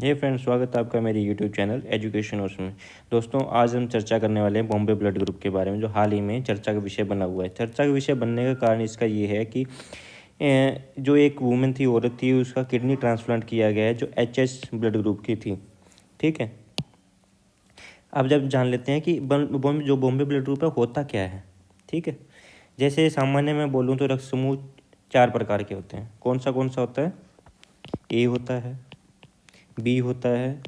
हे friends, स्वागत है आपका मेरे यूट्यूब चैनल एजुकेशन ओश में। दोस्तों, आज हम चर्चा करने वाले हैं बॉम्बे ब्लड ग्रुप के बारे में, जो हाल ही में चर्चा का विषय बना हुआ है। चर्चा का विषय बनने का कारण इसका ये है कि जो एक वूमेन थी, औरत थी, उसका किडनी ट्रांसप्लांट किया गया है जो एचएच ब्लड ग्रुप की थी। ठीक है, अब जब जान लेते हैं कि जो बॉम्बे ब्लड ग्रुप है होता क्या है। ठीक है, जैसे सामान्य में बोलूँ तो रक्त समूह 4 प्रकार के होते हैं। कौन सा होता है? ए होता है, बी होता है,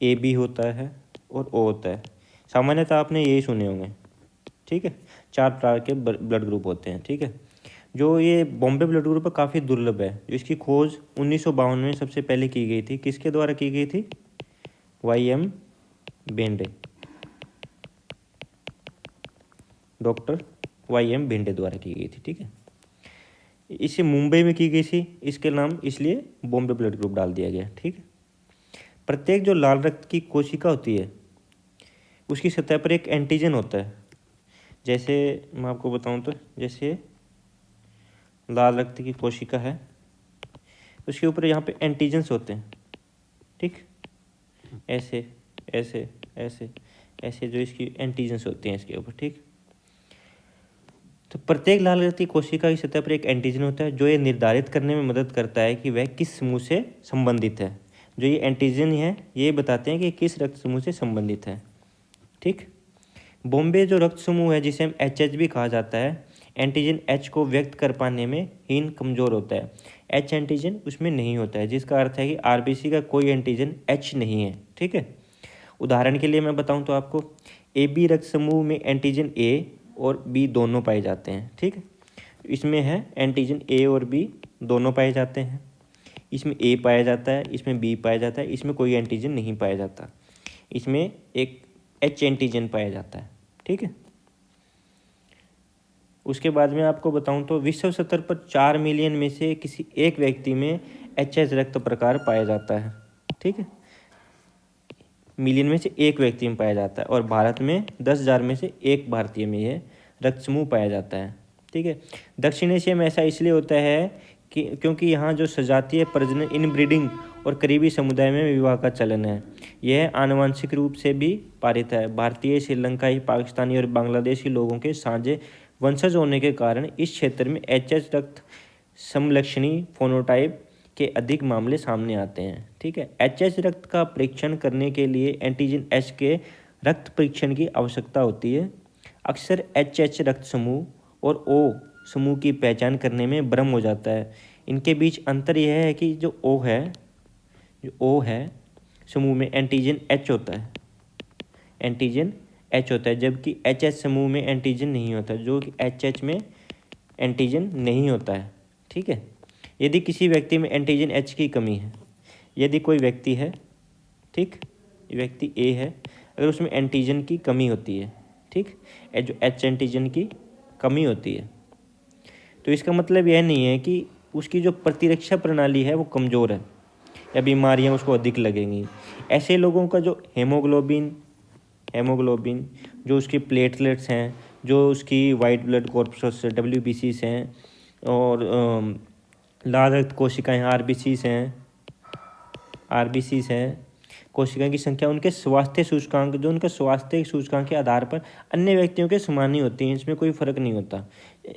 ए बी होता है और ओ होता है। सामान्यतः आपने यही सुने होंगे। ठीक है, 4 प्रकार के ब्लड ग्रुप होते हैं। ठीक है, जो ये बॉम्बे ब्लड ग्रुप है काफ़ी दुर्लभ है। जो इसकी खोज 1952 में सबसे पहले की गई थी। किसके द्वारा की गई थी? वाई.एम. बेंडे, डॉक्टर वाई.एम. बेंडे द्वारा की गई थी। ठीक है, इसे मुंबई में की गई थी, इसके नाम इसलिए बॉम्बे ब्लड ग्रुप डाल दिया गया। ठीक है, प्रत्येक जो लाल रक्त की कोशिका होती है उसकी सतह पर एक एंटीजन होता है। जैसे मैं आपको बताऊं तो जैसे लाल रक्त की कोशिका है, उसके ऊपर यहाँ पे एंटीजन्स होते हैं। ठीक, ऐसे ऐसे ऐसे ऐसे जो इसकी एंटीजन्स होते हैं इसके ऊपर। ठीक, तो प्रत्येक लाल रक्त की कोशिका की सतह पर एक एंटीजन होता है जो ये निर्धारित करने में मदद करता है कि वह किस समूह से संबंधित है। जो ये एंटीजन है ये बताते हैं कि किस रक्त समूह से संबंधित है। ठीक, बॉम्बे जो रक्त समूह है जिसे हम एच भी कहा जाता है, एंटीजन एच को व्यक्त कर पाने में हीन कमज़ोर होता है। एच एंटीजन उसमें नहीं होता है, जिसका अर्थ है कि आरबीसी का कोई एंटीजन एच नहीं है। ठीक है, उदाहरण के लिए मैं बताऊं तो आपको ए बी रक्त समूह में एंटीजन ए और बी दोनों पाए जाते हैं। ठीक है, इसमें है एंटीजन ए और बी दोनों पाए जाते हैं। इसमें ए पाया जाता है, इसमें बी पाया जाता है, इसमें कोई एंटीजन नहीं पाया जाता। इसमें एक एच एंटीजन पाया जाता है। ठीक है, उसके बाद में आपको बताऊं तो विश्व स्तर पर 4 मिलियन में से किसी एक व्यक्ति में एच रक्त प्रकार पाया जाता है। ठीक है, मिलियन में से एक व्यक्ति में पाया जाता है और भारत में 10,000 में से एक भारतीय में यह रक्त समूह पाया जाता है। ठीक है, दक्षिण एशिया में ऐसा इसलिए होता है कि क्योंकि यहाँ जो सजातीय प्रजनन इनब्रीडिंग और करीबी समुदाय में विवाह का चलन है, यह आनुवंशिक रूप से भी पारित है। भारतीय, श्रीलंकाई, पाकिस्तानी और बांग्लादेशी लोगों के साझे वंशज होने के कारण इस क्षेत्र में एच रक्त समलक्षणी फोनोटाइप के अधिक मामले सामने आते हैं। ठीक है, एच रक्त का परीक्षण करने के लिए एंटीजन एच के रक्त परीक्षण की आवश्यकता होती है। अक्सर एच रक्त समूह और ओ समूह की पहचान करने में भ्रम हो जाता है। इनके बीच अंतर यह है कि जो ओ है समूह में एंटीजन एच होता है, एंटीजन एच होता है, जबकि एच समूह में एंटीजन नहीं होता, जो कि एच में एंटीजन नहीं होता है। ठीक है, यदि किसी व्यक्ति में एंटीजन एच की कमी है, यदि कोई व्यक्ति है, ठीक, व्यक्ति ए है, अगर उसमें एंटीजन की कमी होती है, ठीक, जो एच एंटीजन की कमी होती है, तो इसका मतलब यह नहीं है कि उसकी जो प्रतिरक्षा प्रणाली है वो कमज़ोर है या बीमारियां उसको अधिक लगेंगी। ऐसे लोगों का जो हेमोग्लोबिन जो उसकी प्लेटलेट्स हैं, जो उसकी वाइट ब्लड कॉर्पस WBCs हैं और लाल रक्त कोशिकाएँ RBCs हैं, कोशिका की संख्या उनके स्वास्थ्य सूचकांक, जो उनका स्वास्थ्य सूचकांक के आधार पर अन्य व्यक्तियों के समान ही होती हैं। इसमें कोई फ़र्क नहीं होता,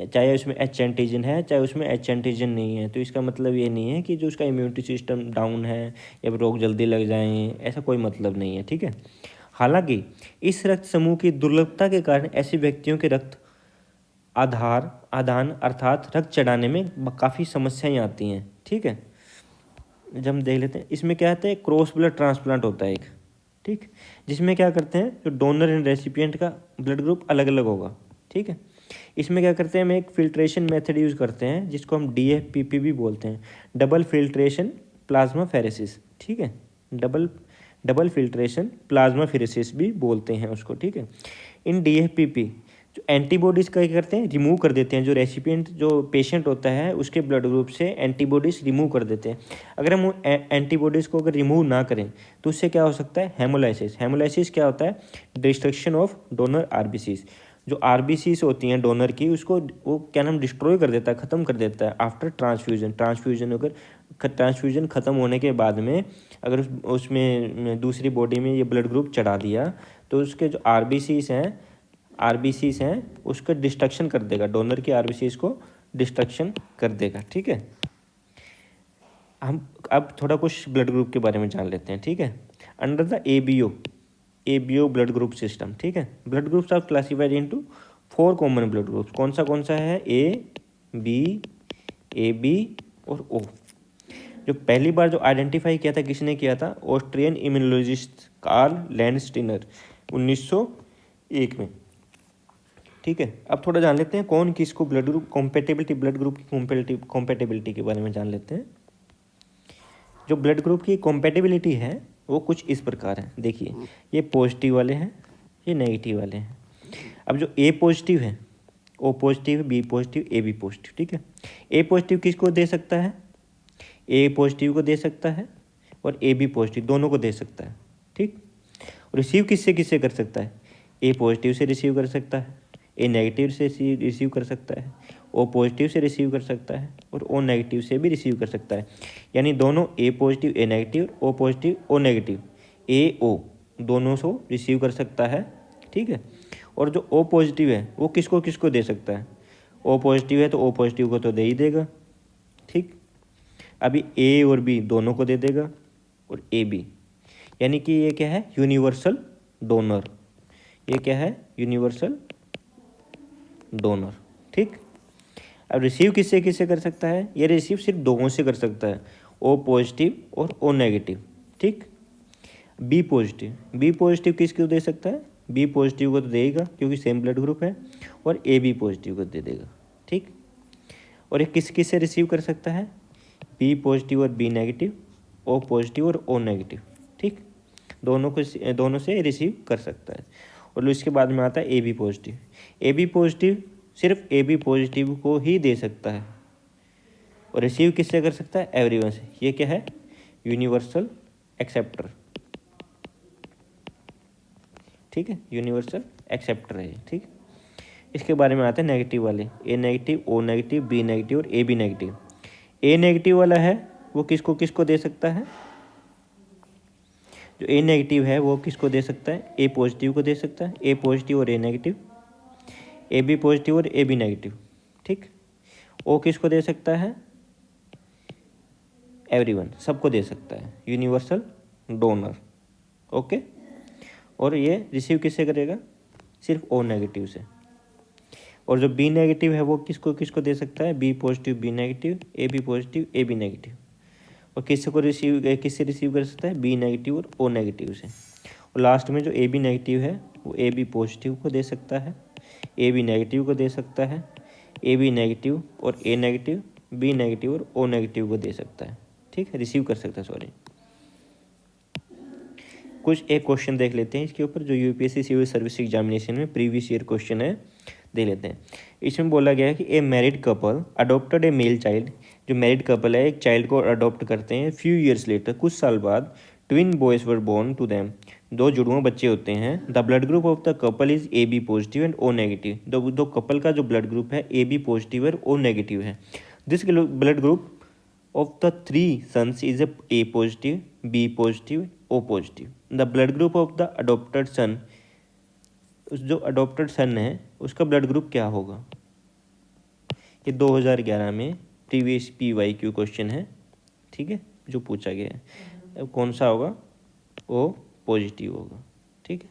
चाहे उसमें एच एंटीजन है चाहे उसमें एच एंटीजन नहीं है। तो इसका मतलब ये नहीं है कि जो उसका इम्यूनिटी सिस्टम डाउन है या रोग जल्दी लग जाएँ, ऐसा कोई मतलब नहीं है। ठीक है, हालांकि इस रक्त समूह की दुर्लभता के कारण ऐसे व्यक्तियों के रक्त आदान अर्थात रक्त चढ़ाने में काफ़ी समस्याएं आती हैं। ठीक है, जब हम देख लेते हैं इसमें क्या होता है, क्रॉस ब्लड ट्रांसप्लांट होता है एक। ठीक, जिसमें क्या करते हैं, जो डोनर एंड रेसिपिएंट का ब्लड ग्रुप अलग अलग होगा। ठीक है, इसमें क्या करते हैं, हम एक फिल्ट्रेशन मेथड यूज़ करते हैं जिसको हम DFPP भी बोलते हैं, डबल फिल्ट्रेशन प्लाज्मा फेरेसिस। ठीक है, डबल फिल्ट्रेशन प्लाज्मा फेरेसिस भी बोलते हैं उसको। ठीक है, इन DFPP जो एंटीबॉडीज़ का क्या करते हैं, रिमूव कर देते हैं। जो रेसिपिएंट, जो पेशेंट होता है, उसके ब्लड ग्रुप से एंटीबॉडीज़ रिमूव कर देते हैं। अगर हम एंटीबॉडीज़ को अगर रिमूव ना करें तो उससे क्या हो सकता है, हेमोलाइसिस क्या होता है, डिस्ट्रक्शन ऑफ डोनर RBCs। जो RBCs होती हैं डोनर की, उसको वो क्या नाम डिस्ट्रॉय कर देता है, ख़त्म कर देता है आफ्टर ट्रांसफ्यूजन। अगर ट्रांसफ्यूजन ख़त्म होने के बाद में अगर उसमें दूसरी बॉडी में ये ब्लड ग्रुप चढ़ा दिया तो उसके जो आरबीसीज हैं उसका डिस्ट्रक्शन कर देगा, डोनर की आरबीसीज को डिस्ट्रक्शन कर देगा। ठीक है, हम अब थोड़ा कुछ ब्लड ग्रुप के बारे में जान लेते हैं। ठीक है, under the ABO blood group system. ठीक है, blood groups are classified into 4 common blood groups. कौन सा है? ए बी और ओ। जो पहली बार जो आइडेंटिफाई किया था किसने किया था? ऑस्ट्रियन इम्यूनोलॉजिस्ट कार्ल लैंडस्टीनर 1901 में। ठीक है, अब थोड़ा जान लेते हैं कौन किसको ब्लड ग्रुप ब्लड ग्रुप की कॉम्पेटेबिलिटी के बारे में जान लेते हैं। जो ब्लड ग्रुप की कॉम्पेटेबिलिटी है वो कुछ इस प्रकार है। देखिए, ये पॉजिटिव वाले हैं, ये नेगेटिव वाले हैं। अब जो ए पॉजिटिव है, O positive, B positive, A B positive. ठीक है, ए पॉजिटिव किसको दे सकता है? ए पॉजिटिव को दे सकता है और ए बी पॉजिटिव दोनों को दे सकता है। ठीक, रिसीव किससे किससे कर सकता है? ए पॉजिटिव से रिसीव कर सकता है, ए नेगेटिव से रिसीव कर सकता है, ओ पॉजिटिव से रिसीव कर सकता है और ओ नेगेटिव से भी रिसीव कर सकता है। यानी दोनों A positive A negative, O positive O negative, A O दोनों से रिसीव कर सकता है। ठीक है, और जो ओ पॉजिटिव है वो किसको किसको दे सकता है? ओ पॉजिटिव है तो ओ पॉजिटिव को तो दे ही देगा। ठीक, अभी ए और बी दोनों को दे देगा और ए बी, यानी कि ये क्या है? Universal donor. ये क्या है? Universal donor. ठीक, अब रिसीव किससे किससे कर सकता है? ये रिसीव सिर्फ दोनों से कर सकता है, ओ पॉजिटिव और ओ नेगेटिव। ठीक, बी पॉजिटिव किसको दे सकता है? बी पॉजिटिव को तो देगा क्योंकि सेम ब्लड ग्रुप है, और ए बी पॉजिटिव को दे देगा। ठीक, और ये किस किस से रिसीव कर सकता है? बी पॉजिटिव और बी नेगेटिव, ओ पॉजिटिव और ओ नेगेटिव। ठीक, दोनों से रिसीव कर सकता है। और इसके बाद में आता है ए बी पॉजिटिव सिर्फ ए बी पॉजिटिव को ही दे सकता है और रिसीव किससे कर सकता है? एवरीवन से। ये क्या है? Universal acceptor. ठीक है, यूनिवर्सल एक्सेप्टर है। ठीक, इसके बारे में आते हैं नेगेटिव वाले, A negative, O negative, B negative और A B negative. A negative वाला है वो किसको किसको दे सकता है? जो ए नेगेटिव है वो किसको दे सकता है? ए पॉजिटिव को दे सकता है, ए पॉजिटिव और ए नेगेटिव, ए बी पॉजिटिव और ए बी नेगेटिव। ठीक, ओ किसको दे सकता है? एवरीवन, सबको दे सकता है, यूनिवर्सल डोनर। ओके, और ये रिसीव किससे करेगा? सिर्फ ओ नेगेटिव से। और जो बी नेगेटिव है वो किसको किसको दे सकता है? B positive B negative, A B positive A B negative. और किससे रिसीव कर सकता है? बी नेगेटिव और ओ नेगेटिव से। और लास्ट में जो ए बी नेगेटिव है वो ए बी पॉजिटिव को दे सकता है, ए बी नेगेटिव को दे सकता है, ए बी नेगेटिव और ए नेगेटिव, बी नेगेटिव और ओ नेगेटिव को दे सकता है। ठीक है, रिसीव कर सकता है, सॉरी। कुछ एक क्वेश्चन देख लेते हैं इसके ऊपर, जो यूपीएससी सिविल सर्विस एग्जामिनेशन में प्रीवियस ईयर क्वेश्चन है, देख लेते हैं। इसमें बोला गया है कि ए मैरिड कपल अडॉप्टेड ए मेल चाइल्ड। जो मैरिड कपल है एक चाइल्ड को अडॉप्ट करते हैं, फ्यू ईयर्स लेटर, कुछ साल बाद, twin boys were born to them, दो जुड़वा बच्चे होते हैं। The blood group of the couple is A B positive and O negative. दो कपल का जो ब्लड ग्रुप है ए बी पॉजिटिव और ओ नेगेटिव है। This blood group of the 3 sons is a positive, B positive, O positive. The blood group of the adopted son, जो adopted सन है उसका blood group क्या होगा? ये 2011 में प्रीवियस PYQ क्वेश्चन है। ठीक है, जो पूछा गया है। अब कौन सा होगा? O पॉजिटिव होगा। ठीक है।